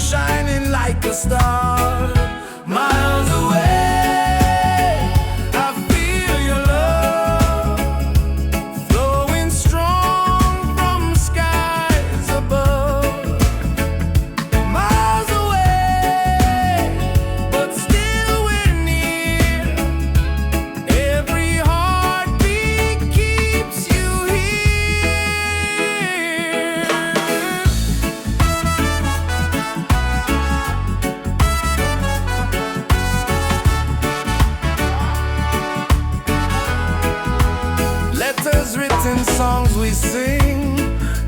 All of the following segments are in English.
shining like a star. Miles away, I feel your love flowing strong from skies above. Miles away, but still we're near. Every heartbeat keeps you here. Letters written, songs we sing,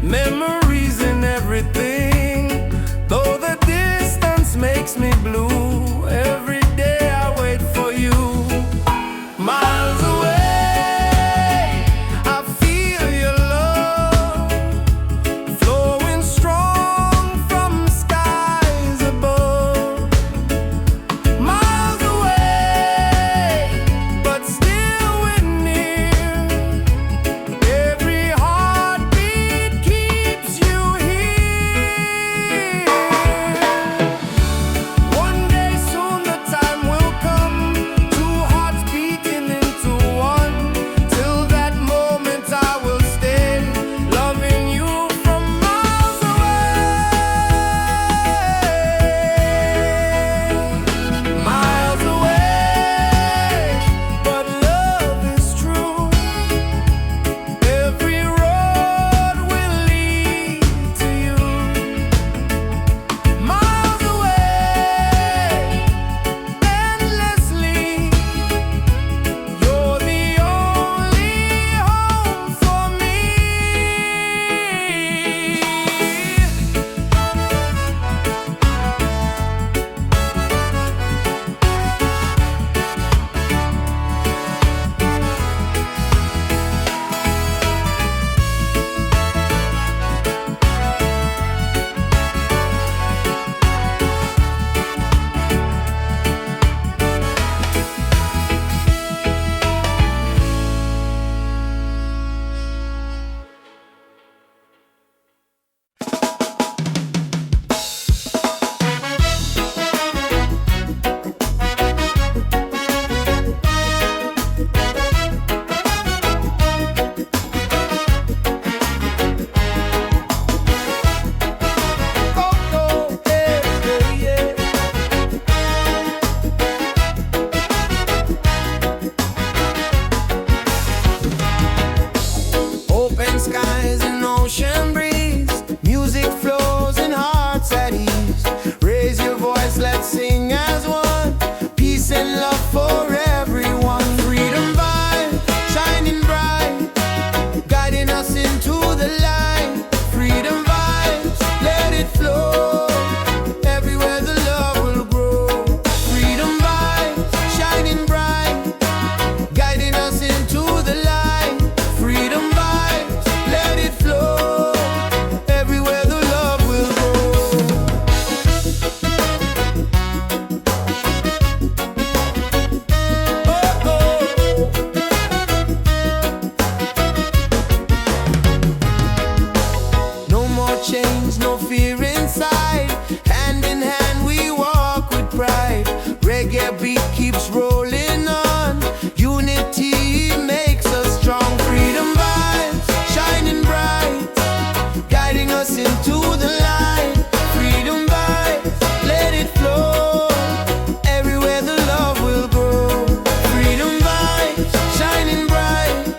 memories in everything. Though the distance makes me blue, every day I wait for you. Miles away, I feel your love flowing strong from skies above. Miles away, but still we're near. Every heartbeat keeps you here. One day soon the time will come, two hearts beating into one. Till that moment I will stay, loving you from miles away. Miles away, but love is true. Every road will lead to you. Miles away, endlessly. You're the only home for me. Open skies and ocean breeze, music flows and hearts at ease. Raise your voice, let's sing as one. Peace and love for everyone. Freedom vibe, shining bright, guiding us into the light. Freedom vibes, let it flow. Everywhere the love will grow. Freedom vibes, shining bright, guiding us into the light. Freedom vibes, let it flow. Everywhere the love will grow. Oh, oh. No more chains, no fear inside. Hand in hand we walk with pride. Reggae beat keeps rolling on. Unity makes us strong. Freedom vibes, shining bright, guiding us into the light. Freedom vibes, let it flow. Everywhere the love will grow. Freedom vibes, shining bright,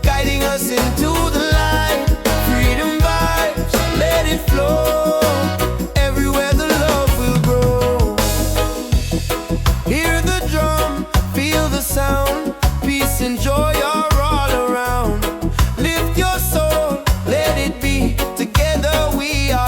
guiding us into the light. Freedom vibes, let it flow. Everywhere the love will grow. Hear the drum, feel the sound. Peace and joy are all around. Lift your soul, let it be. Together we are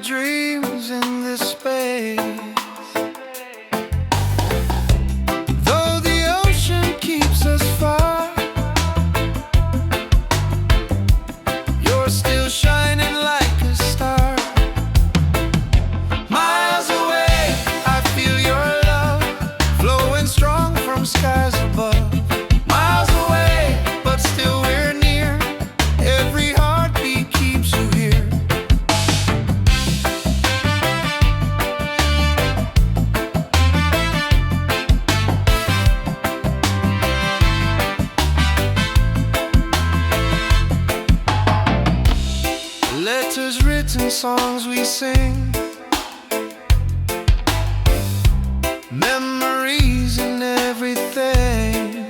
dreams in this space. Though the ocean keeps us far, you're still shining like a star. Miles away, I feel your love flowing strong from skies above. Miles away, but still we're near. Every heartbeat keeps you here. Letters written, songs we sing, memories and everything.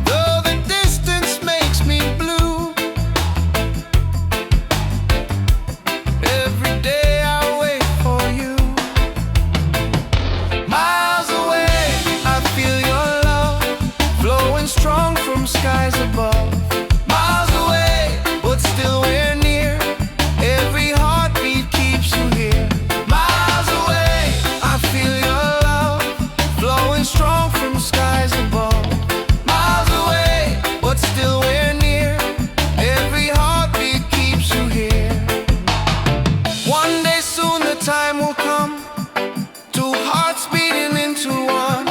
Though the distance makes me blue, every day I wait for you. Miles away, I feel your love flowing strong from skies above. Miles away, but still we're near. Every heartbeat keeps you here. Miles away, I feel your love flowing strong from skies above. Miles away, but still we're near. Every heartbeat keeps you here. One day soon the time will come, two hearts beating into one.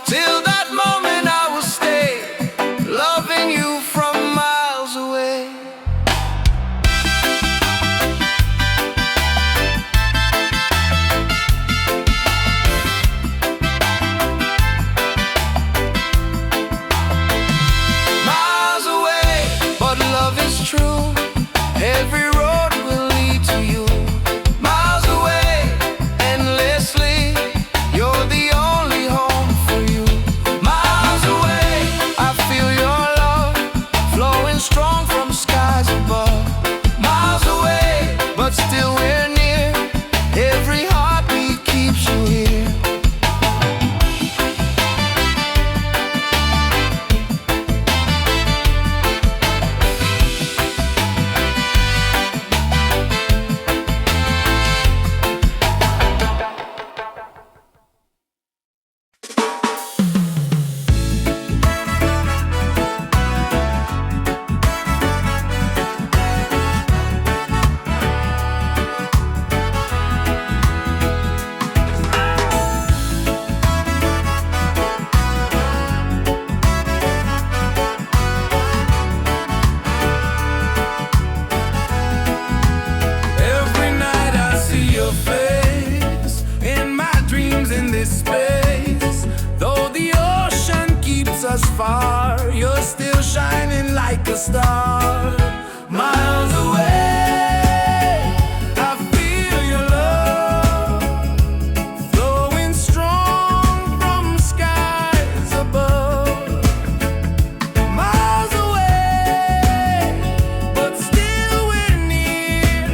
Till that moment I will stay, loving you from miles away. Miles away, but love is true. Every road will lead to you. Miles away, endlessly, you're the only home for you. Miles away, I feel your love flowing strong from skies above. Miles away, but still we're near. Every heartbeat keeps you here. Every night I see your face in my dreams in this space. Though the ocean keeps us far, you're still shining like a star. Miles away, I feel your love flowing strong from skies above. Miles away, but still we're near.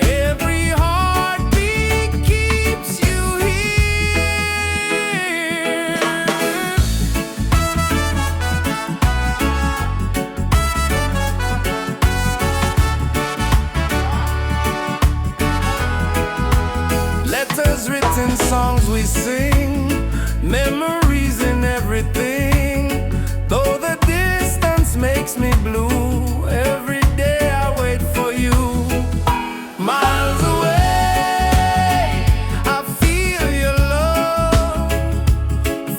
Every heartbeat keeps you here. Letters written, songs we sing, memories and everything. Though the distance makes me blue, every day I wait for you. Miles away, I feel your love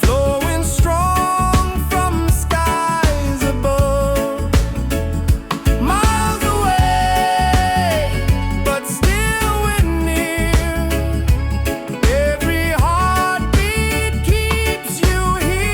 flowing strong from skies above. Miles away, but still we're near. Every heartbeat keeps you here.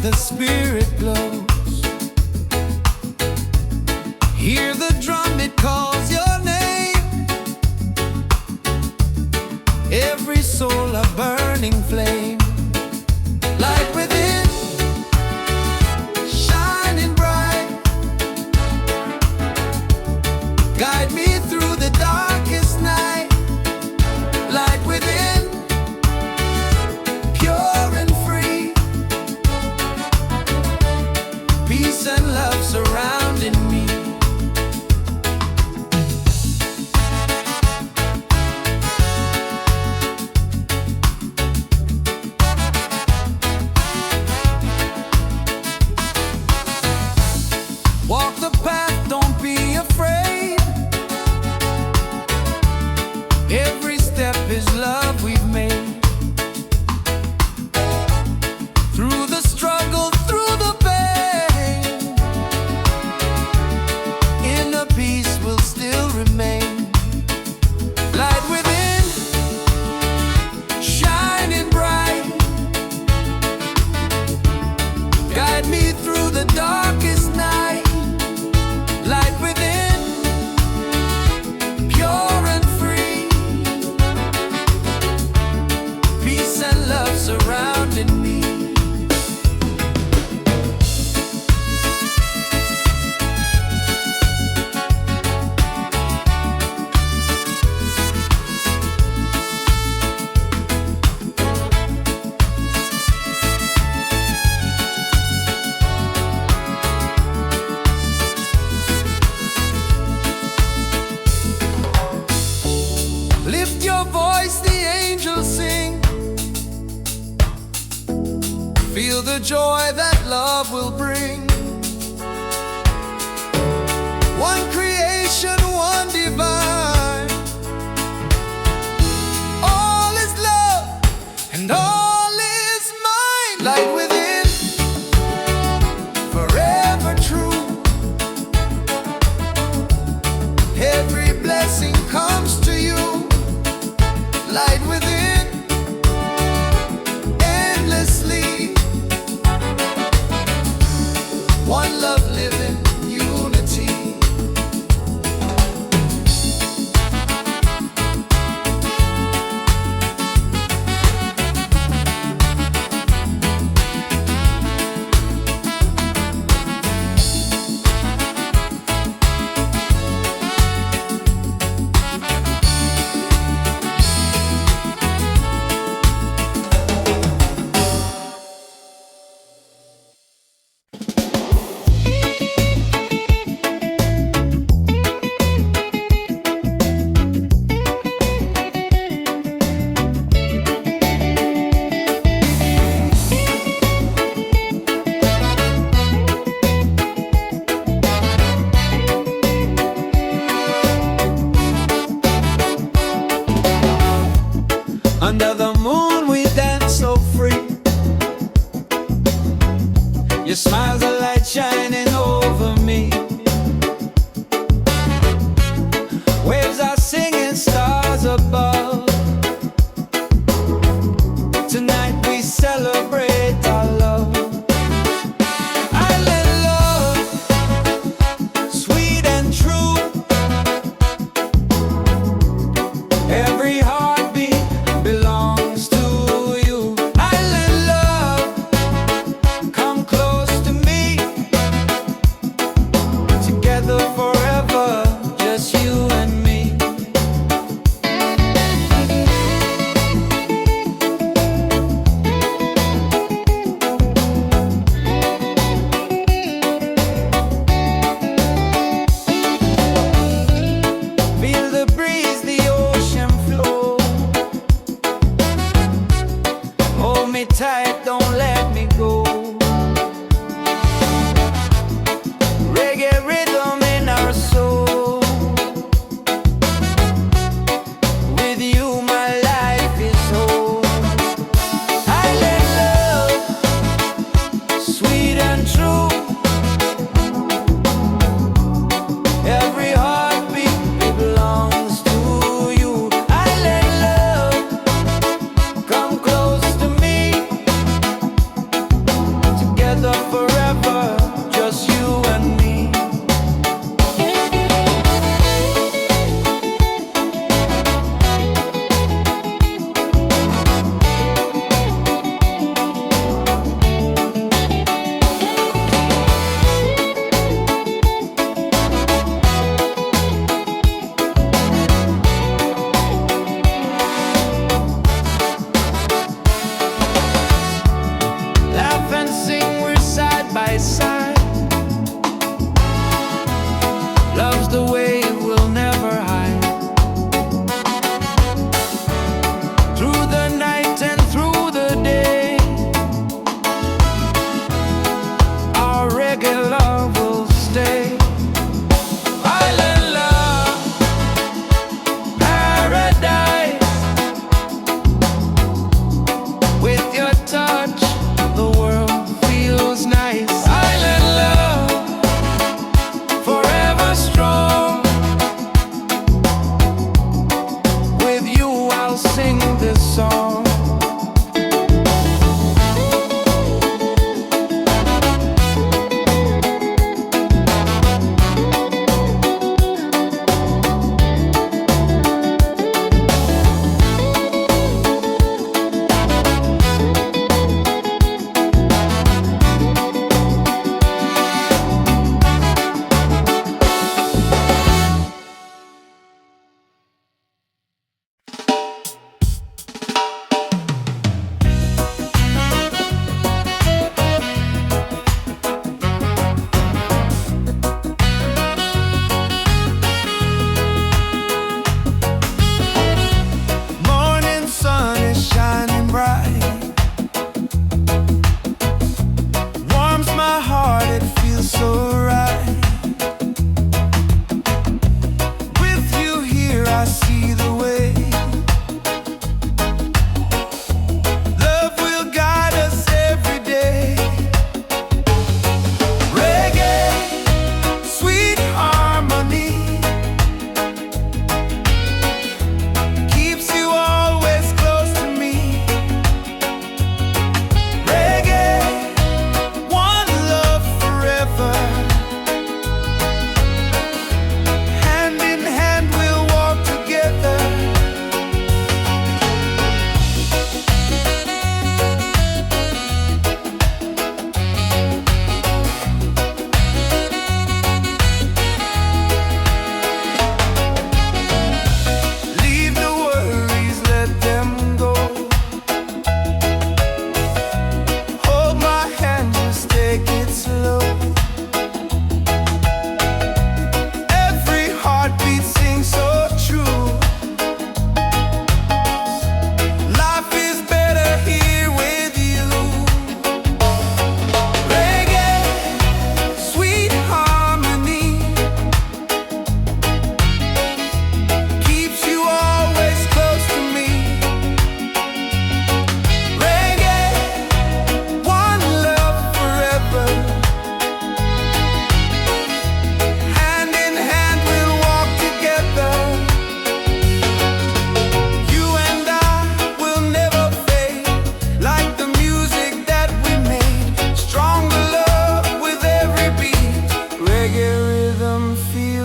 the spirit glows. Hear the drum, it calls your name. Every soul a burning flame. Light within, shining bright. Guide me through the darkest night. Light within, pure and free. Peace and love surrounding me. Walk the path, don't be afraid. Every step is love we've made. Through the struggle, through the pain, inner peace will still remain. Light within, shining bright. Guide me through the darkest night. Light within, pure and free. Peace and love surrounding me. Lift your voice, the angels sing. Feel the joy that love will bring. One creation, one divine. All is love and all is mine. Light within, forever true. Every blessing comes to you. Light within, endlessly.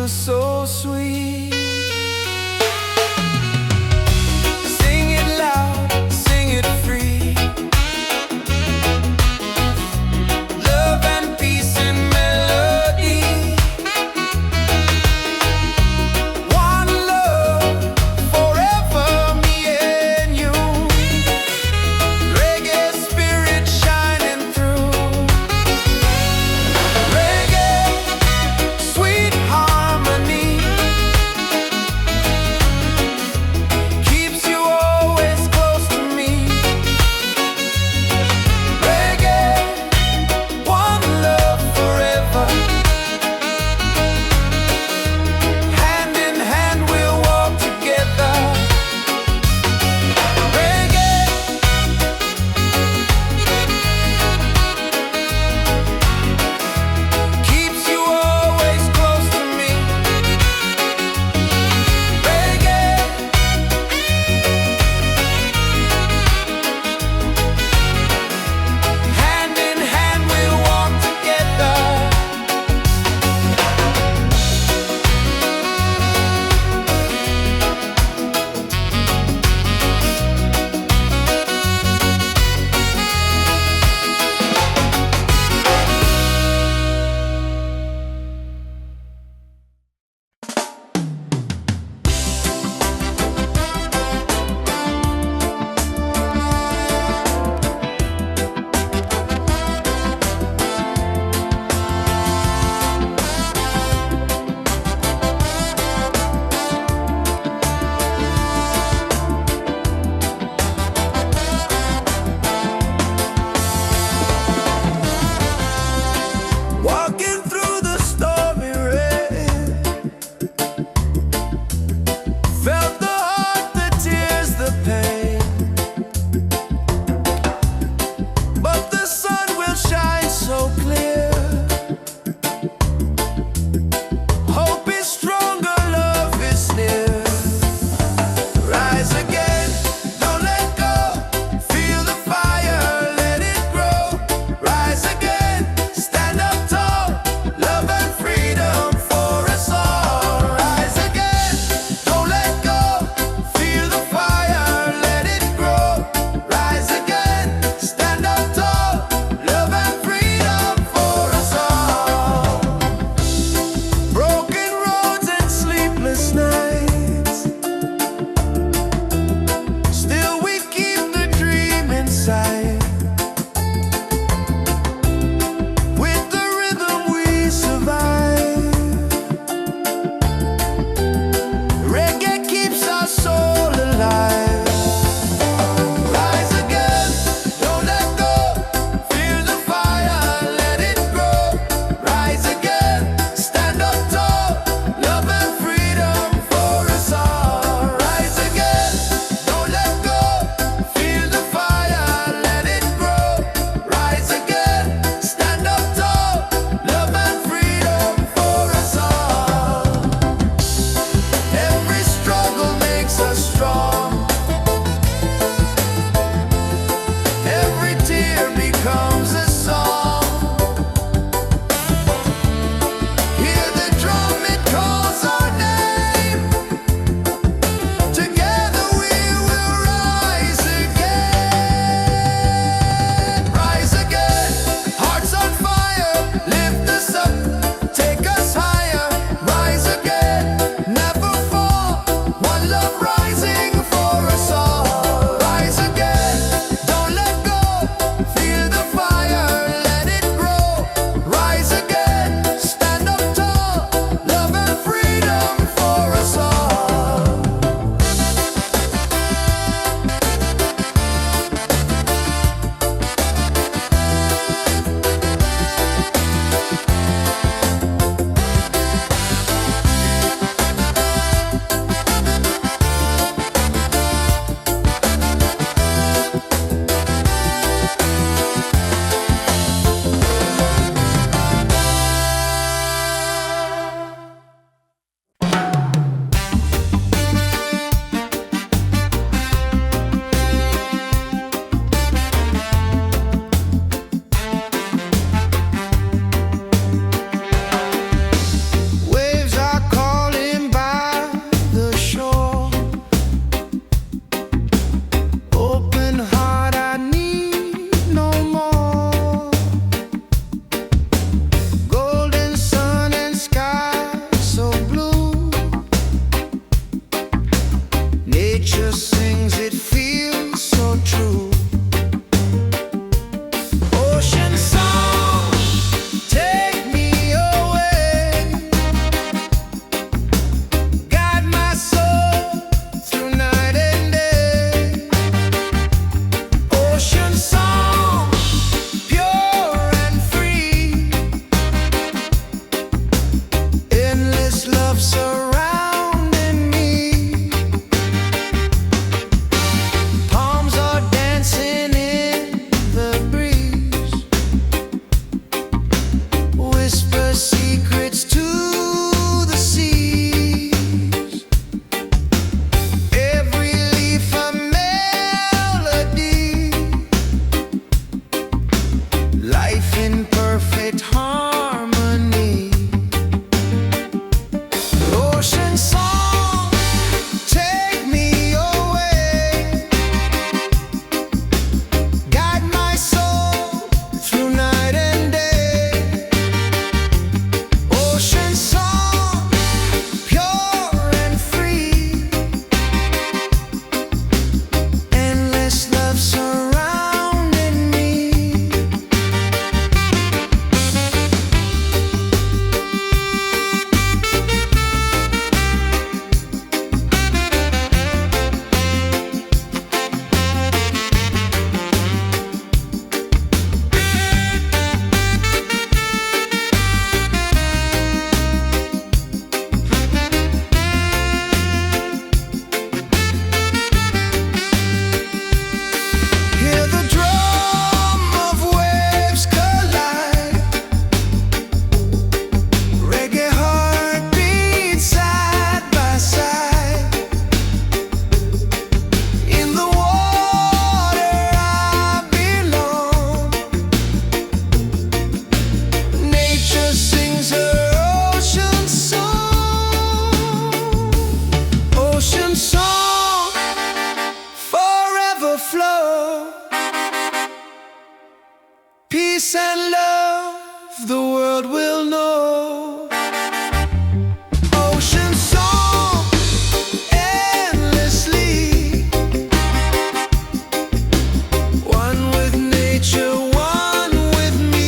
feels so sweet. Sing it loud, sing it free. Love and peace and melody. One love, forever me and you. Reggae spirit shining through. Reggae, sweet harmony. love surrounding me. Palms are dancing in the breeze. Whisper secrets to the seas. Every leaf a melody. Life in perfect harmony. Ocean song, take me away. Guide my soul through night and day. Ocean song, pure and free. Endless love surrounding me. Hear the drum of waves collide. Reggae heartbeat side by side. In the water I belong. Nature sings her ocean song. Ocean song, forever flow. Peace and love the world will know. Ocean song, endlessly. One with nature, one with me.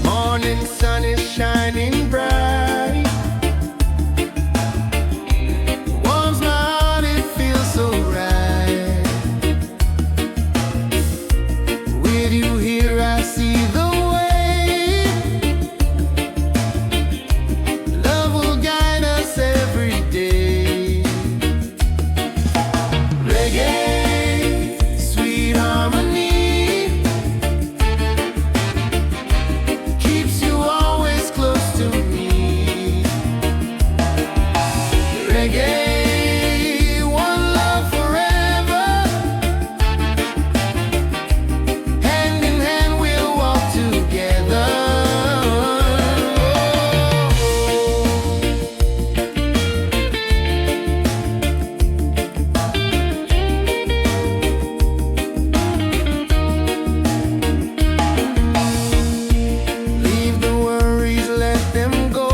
Morning sun is shining bright. Warms my heart, it feels so right. With you here I see the way. Love will guide us every day. Reggae, sweet harmony, keeps you always close to me. Reggae, one love forever. Hand in hand we'll walk together. Leave the worries, let them go.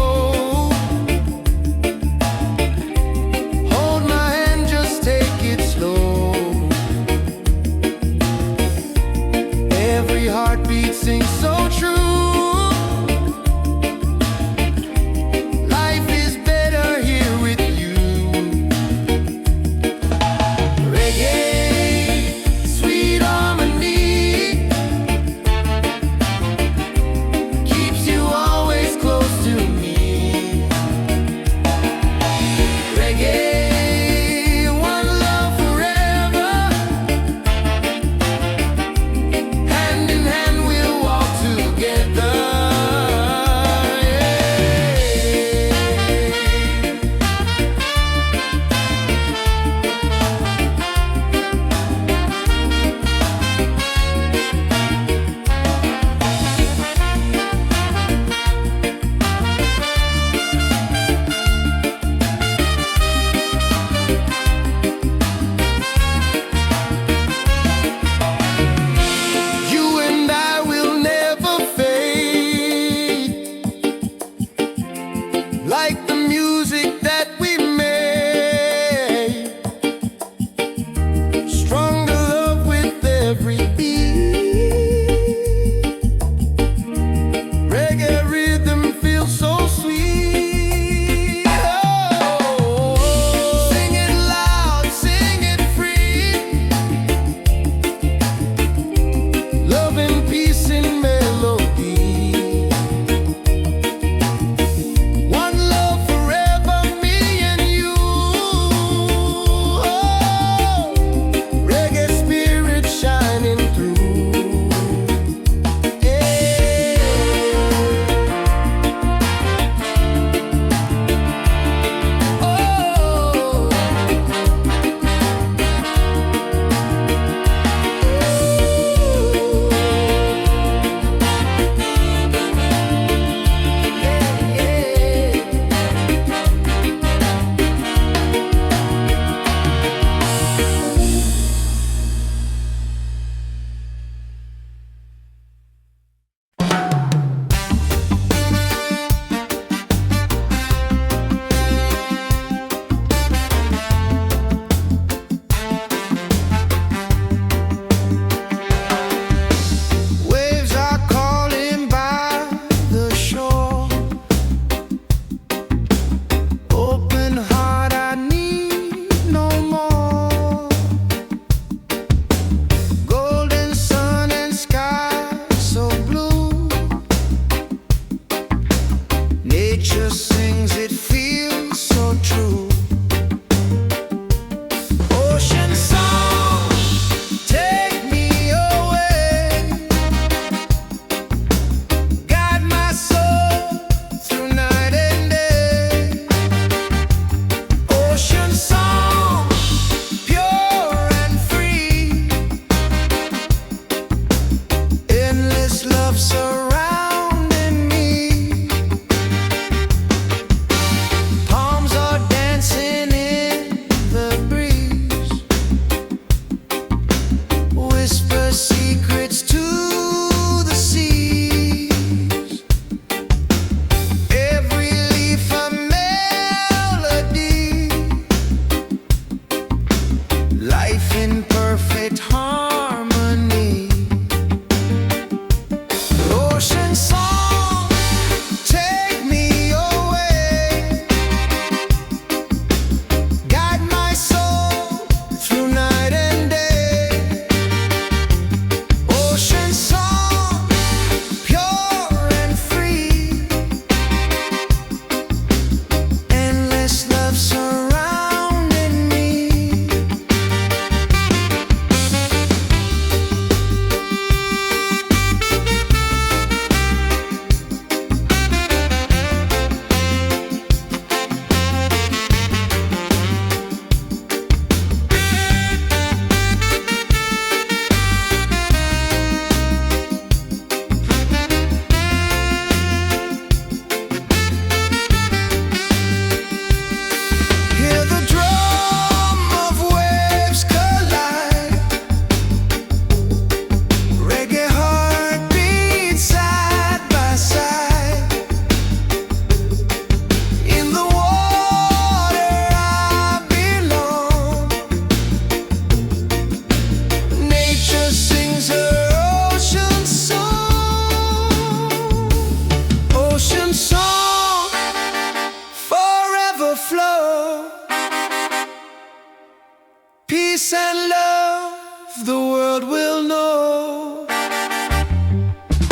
peace and love the world will know.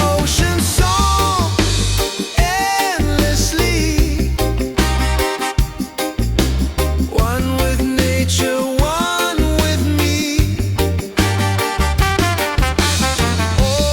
Ocean song endlessly, one with nature, one with me. Oh,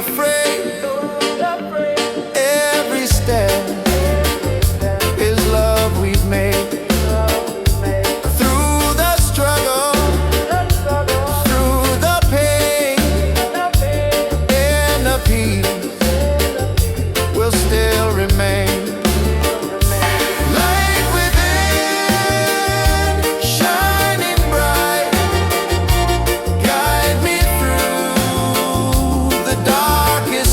afraid. Every step is love we've made. Through the struggle, through the pain, and the peace will still remain. Light within, shining bright, guide me through the darkest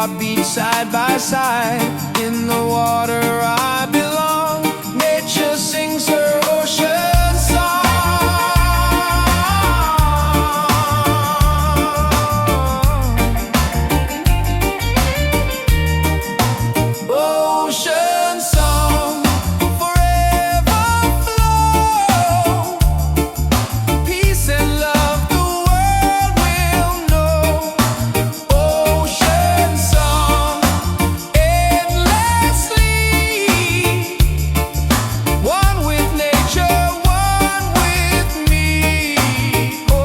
heartbeat side by side. In the water I belong. Nature sings her ocean song. Ocean song, forever flow. Peace and love the world will know. Ocean song, endlessly. One with nature, one with me. Oh.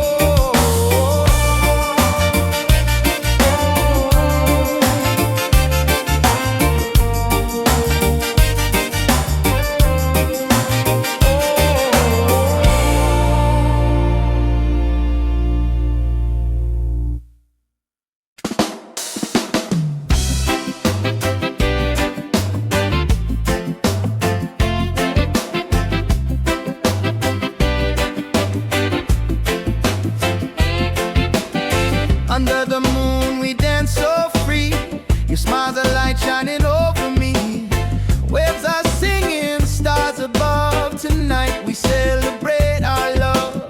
Under the moon we dance so free. Your smile's a light shining over me. Waves are singing, stars above. Tonight we celebrate our love.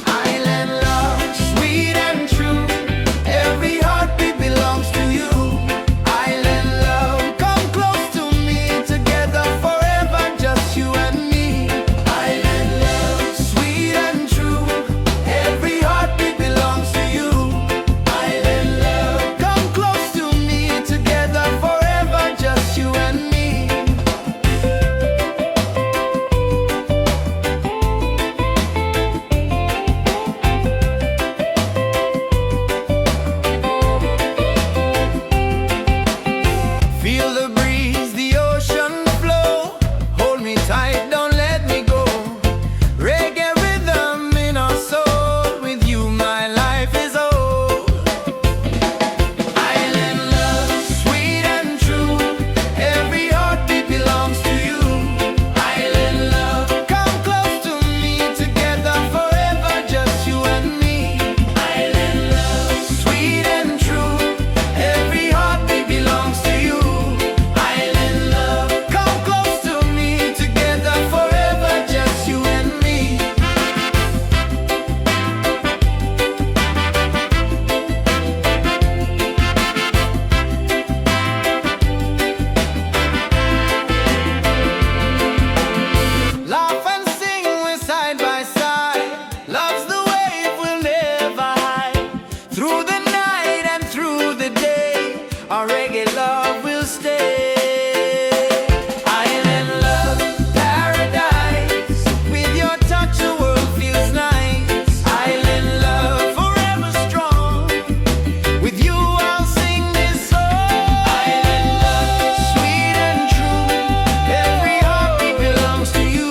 Island love, sweet and true. Every heartbeat belongs to you. Island love, come close to me. Together forever, just you and me. Island love, sweet and true. Every heartbeat belongs to you. Island love, come close to me. Together forever, just you and me. Feel the breeze, the ocean flow. Hold me tight, don't let me go. Reggae rhythm in our soul. With you my life is whole. Island love, sweet and true. Every heartbeat belongs to you. Island love, come close to me. Together forever, just you and me. Island love, sweet and true. Every heartbeat belongs to you. Island love, come close to me. Together forever, just you and me. Laugh and sing, we're side by side. Love's the wave we'll never hide. Through the night and through the day, our reggae love will stay. Island love, paradise. With your touch the world feels nice. Island love, forever strong. With you I'll sing this song. Island love, sweet and true. Every heartbeat belongs to you.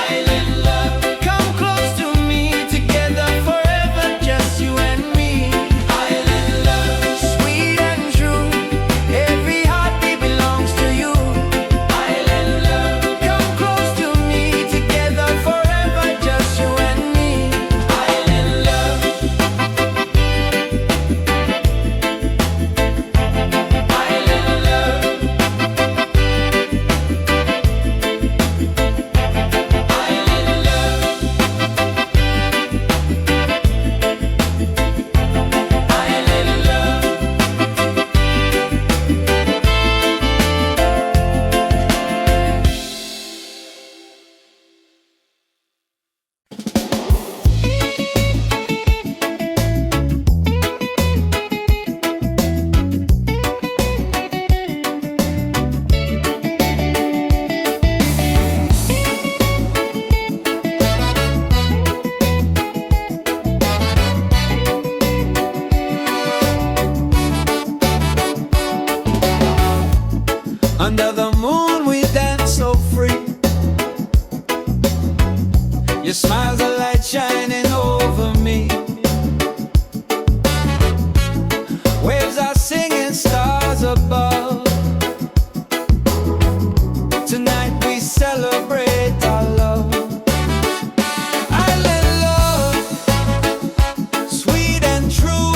Island love, come close to me. Together forever, just you and me. Island love, sweet and true. Every heartbeat belongs to you. Island love, come close to me. Together forever, just you and me. Island love. Island love. Island love. Island love. Under the moon we dance so free. Your smile's a light shining over me. Waves are singing, stars above. Tonight we celebrate our love. Island love, sweet and true.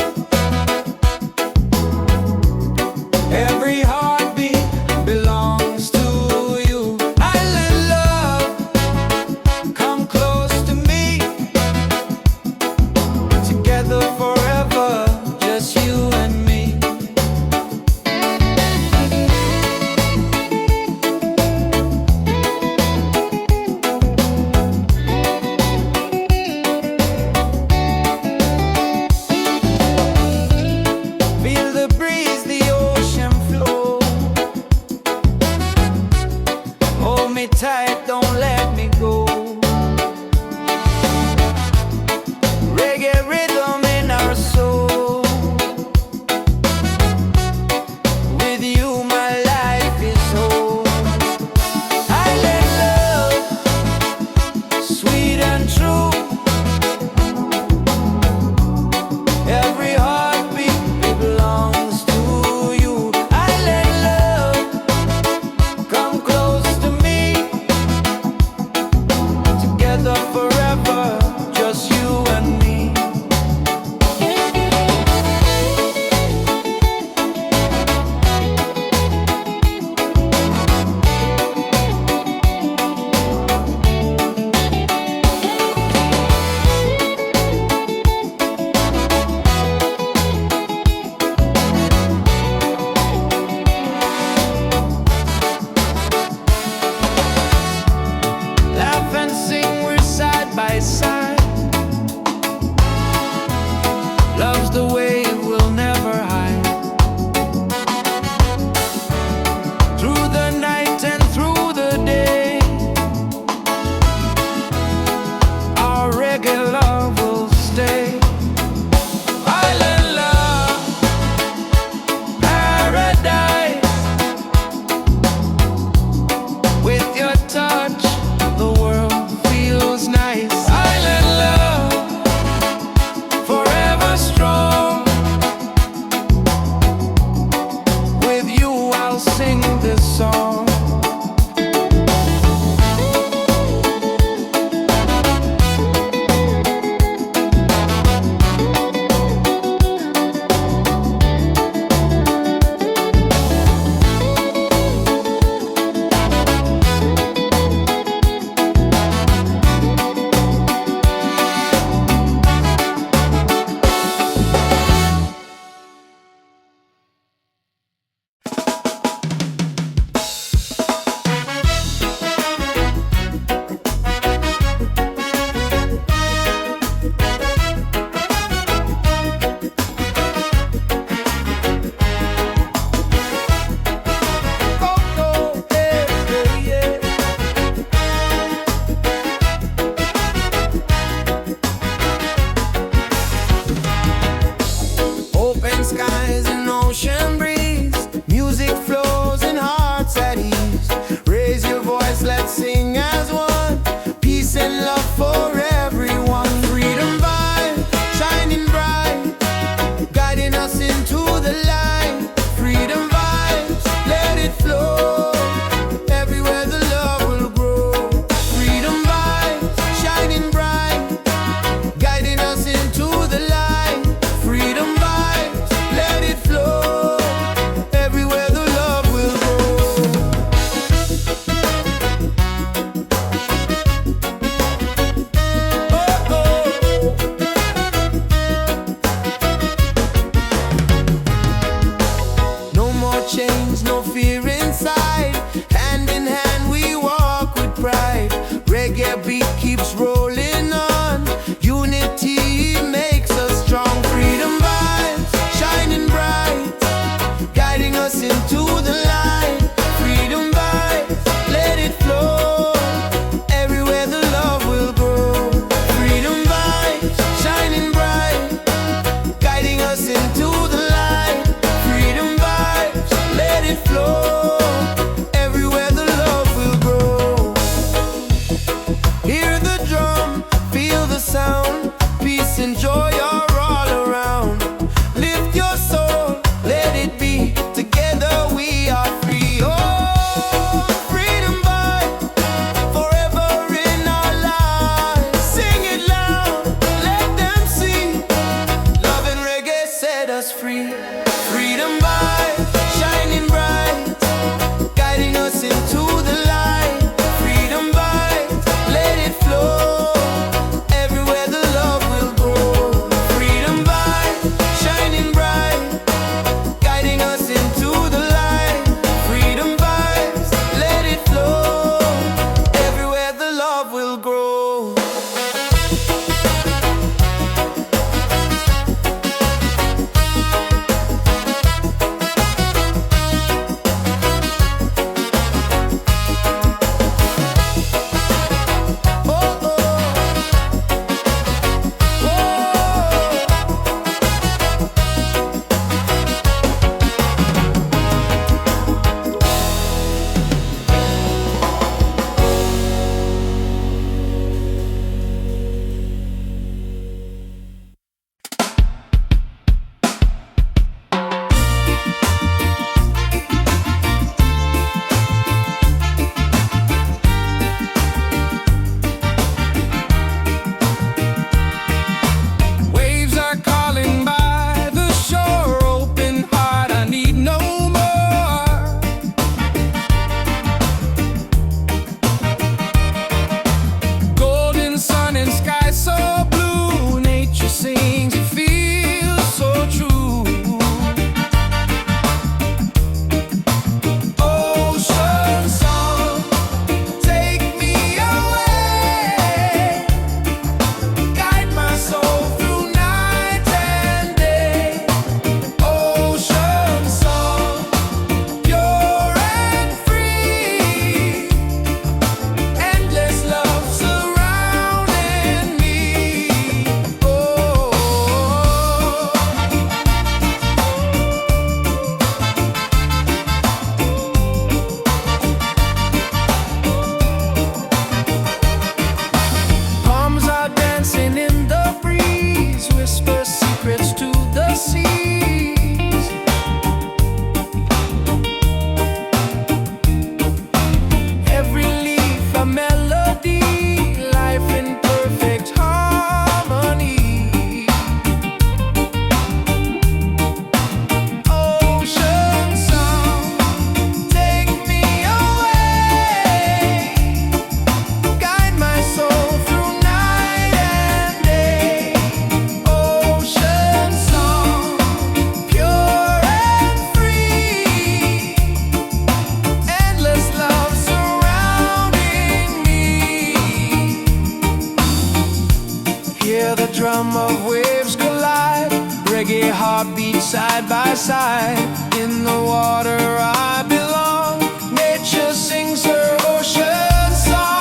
hear the drum of waves collide. Reggae heartbeats side by side. In the water I belong. Nature sings her ocean song.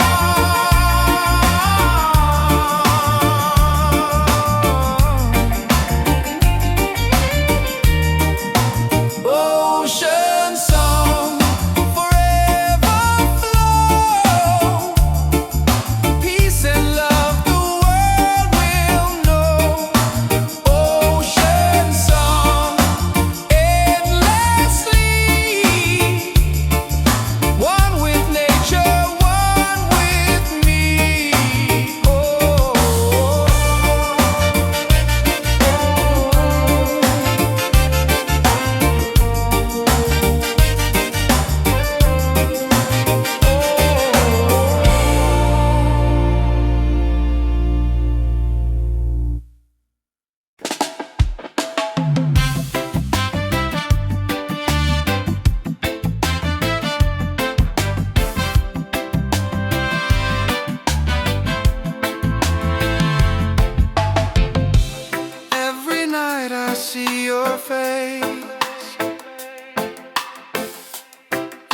Ocean song, forever flow. Peace and love the world will know. Ocean song, endlessly. One with nature, one with me. Oh. Every night I see your face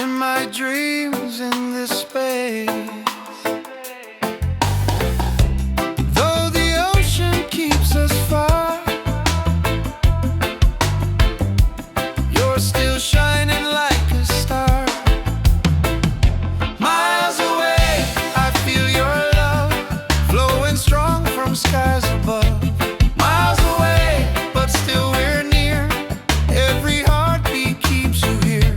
in my dreams in this space. Though the ocean keeps us far, you're still shining like a star. Miles away, I feel your love flowing strong from skies above. Miles away, but still we're near. Every heartbeat keeps you here.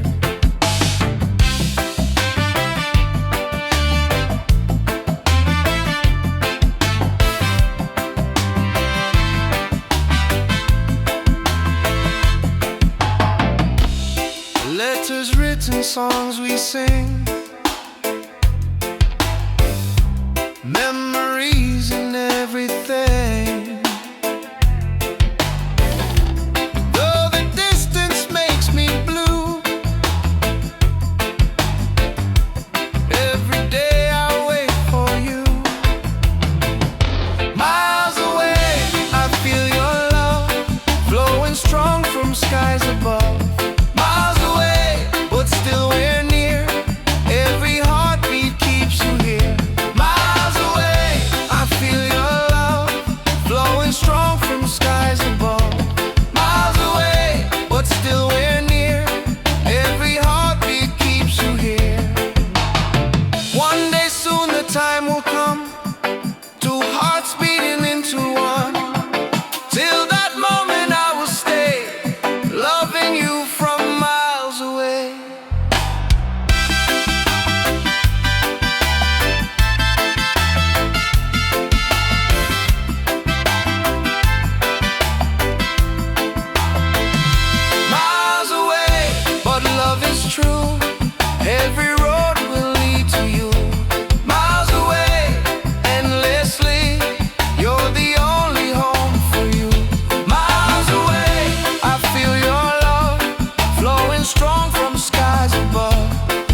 Letters written, songs we sing, memories and everything. Though the distance makes me blue, every day I wait for you. Miles away, I feel your love flowing strong from skies above. Miles away, but still we're near. Every heartbeat keeps you here. Miles away, I feel your love flowing strong from skies above. Miles away, but still we're near. Every heartbeat keeps you here. One day soon the time will come, two hearts beating into one. Till that moment I will stay, loving you from miles away. Miles away, but love is true. Every road will lead to you. Miles away, endlessly. You're the only home for you. Miles away, I feel your love flowing strong from skies above.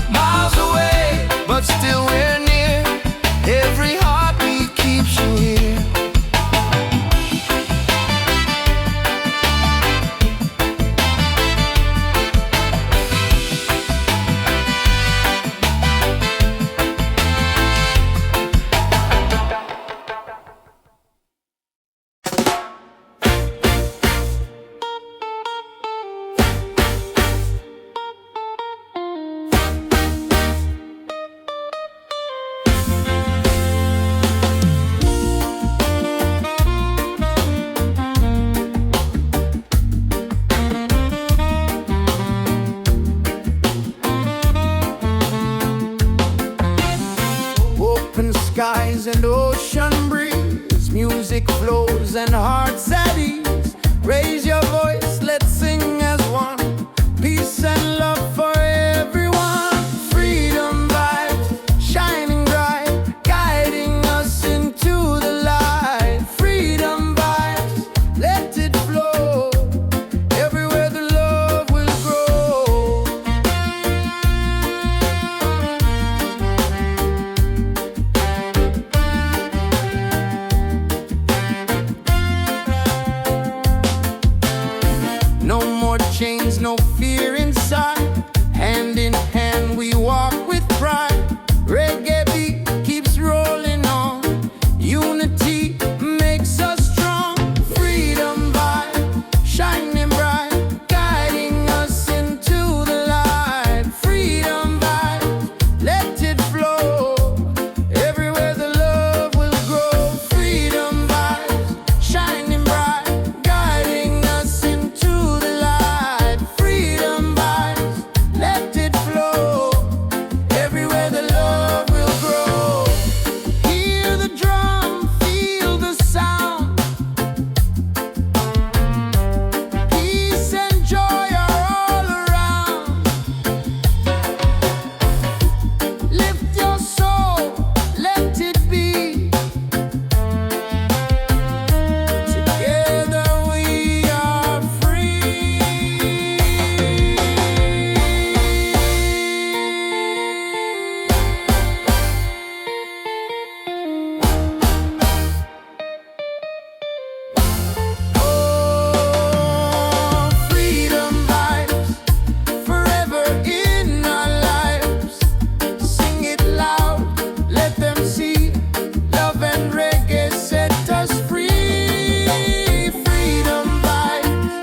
Miles away, but still we're near. Every heartbeat keeps you here. Open skies and ocean breeze, music flows and hearts at ease. Raise your voice, let's sing as one. Peace and love for everyone. Freedom vibes shining bright, guiding us into the light. Freedom vibes, let it flow. Everywhere the love will grow. unity makes us strong. Freedom vibe, shining bright, guiding us into the light. Freedom vibe, let it flow. Everywhere the love will grow. Freedom vibes, shining bright, guiding us into the light. Freedom vibes, let it flow. Everywhere the love will grow. Hear the drum, feel the sound. Peace and joy are all around. Lift your soul, let it be. Together we are free. Oh, freedom vibes, forever in our lives. Sing it loud, let them see. Love and reggae set us free. Freedom vibes,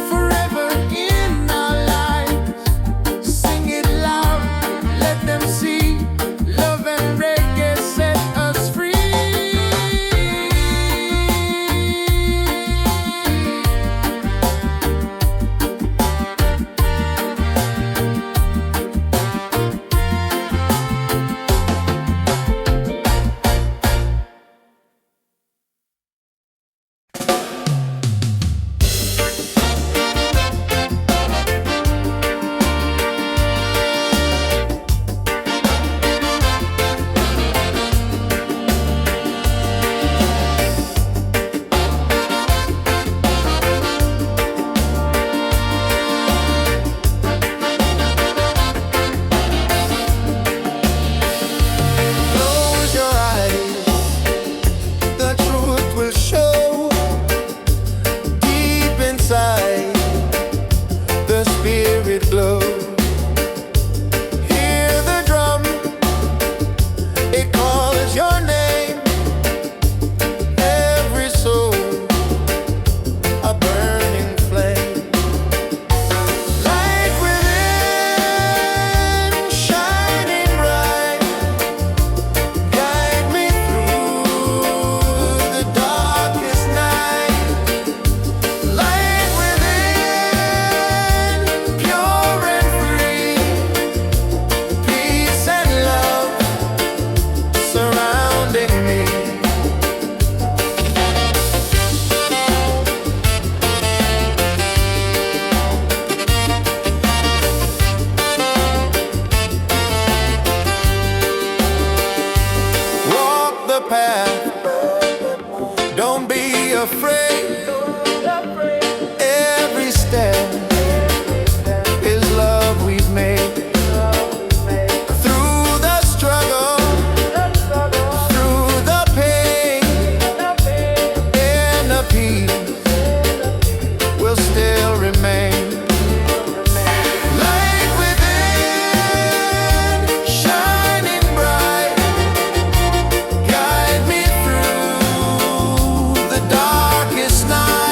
forever in our lives. Sing it loud, let them see. Love and reggae set us free. Close your eyes, the truth will show. Deep inside, the spirit glows. Hear the drum, it calls your name. Every soul, a burning flame. Light within, shining bright. Guide me through the darkest night. Light within, pure and free. Peace and love surrounding me. Walk the path, don't be afraid. Every step is love we've made. Through the struggle, through the pain, inner peace will still remain. Light within, shining bright. Guide me through the darkest night.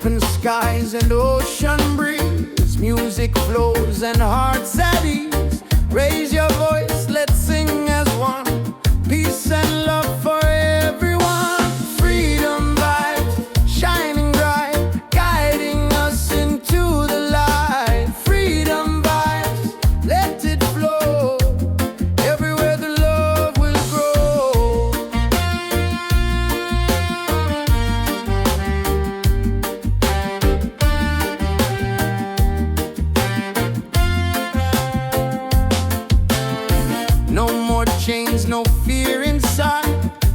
Open skies and ocean breeze, music flows and hearts at ease. Raise your voice, let's sing as one. Peace and love for everyone. Freedom vibes, shining bright, guiding us into the light. Freedom vibes, let it flow. Everywhere the love will grow. No more chains, no fear inside.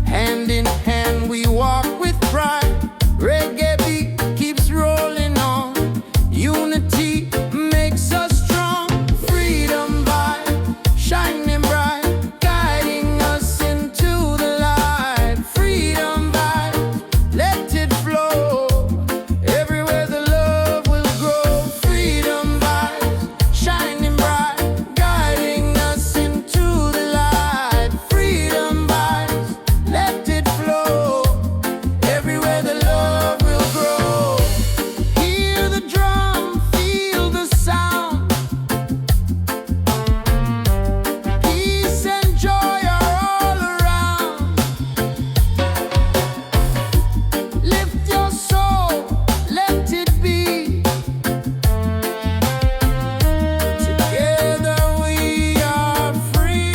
Hand in hand we walk with pride. Reggae beat keeps rolling on. Unity makes us strong. Freedom vibe, shining bright, guiding us into the light. Freedom vibe, let it flow. Everywhere the love will grow. Freedom vibes, shining bright, guiding us into the light. Freedom vibes, let it flow. Everywhere the love will grow. Hear the drum, feel the sound. Peace and joy are all around. Lift your soul, let it be. Together we are free.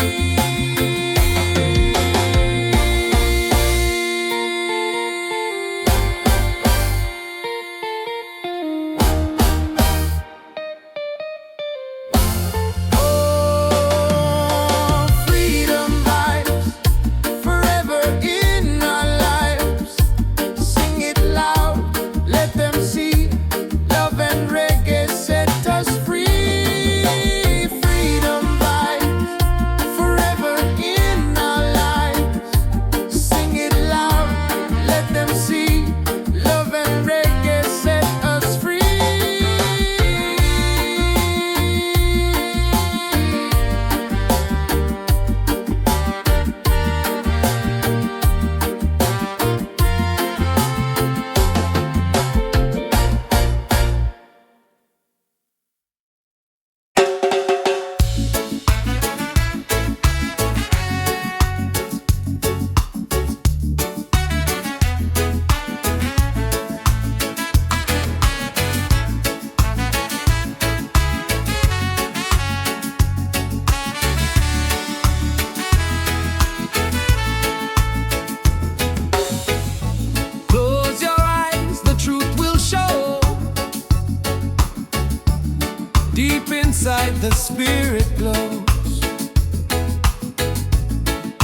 Oh, freedom vibes, forever in our lives. Sing it loud, let them see. Love and reggae set us free. Freedom vibes, forever in our lives. Sing it loud, let them see. Love and reggae set us free. Close your eyes, the truth will show. Deep inside the spirit glows.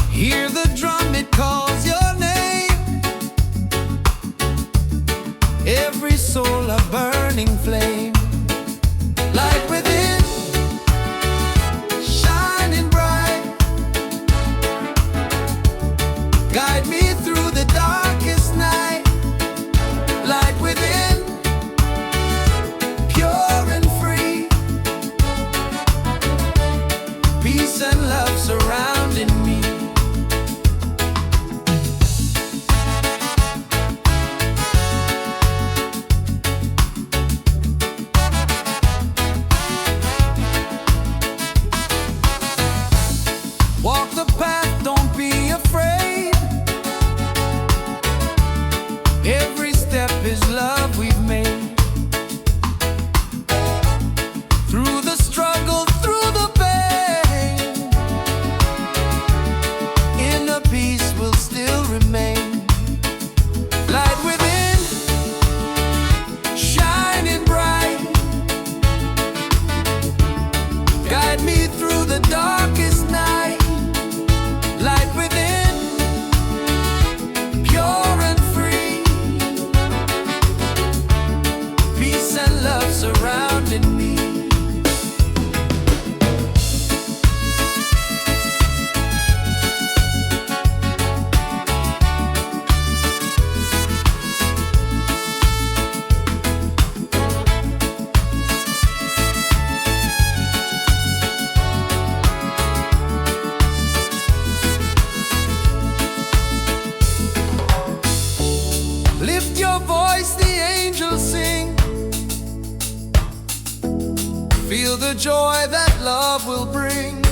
Hear the drum, it calls your name. Every soul a burning flame. Light within, shining bright. Guide me through the darkest night. Light within, pure and free. Peace and love surrounding me. the joy that love will bring.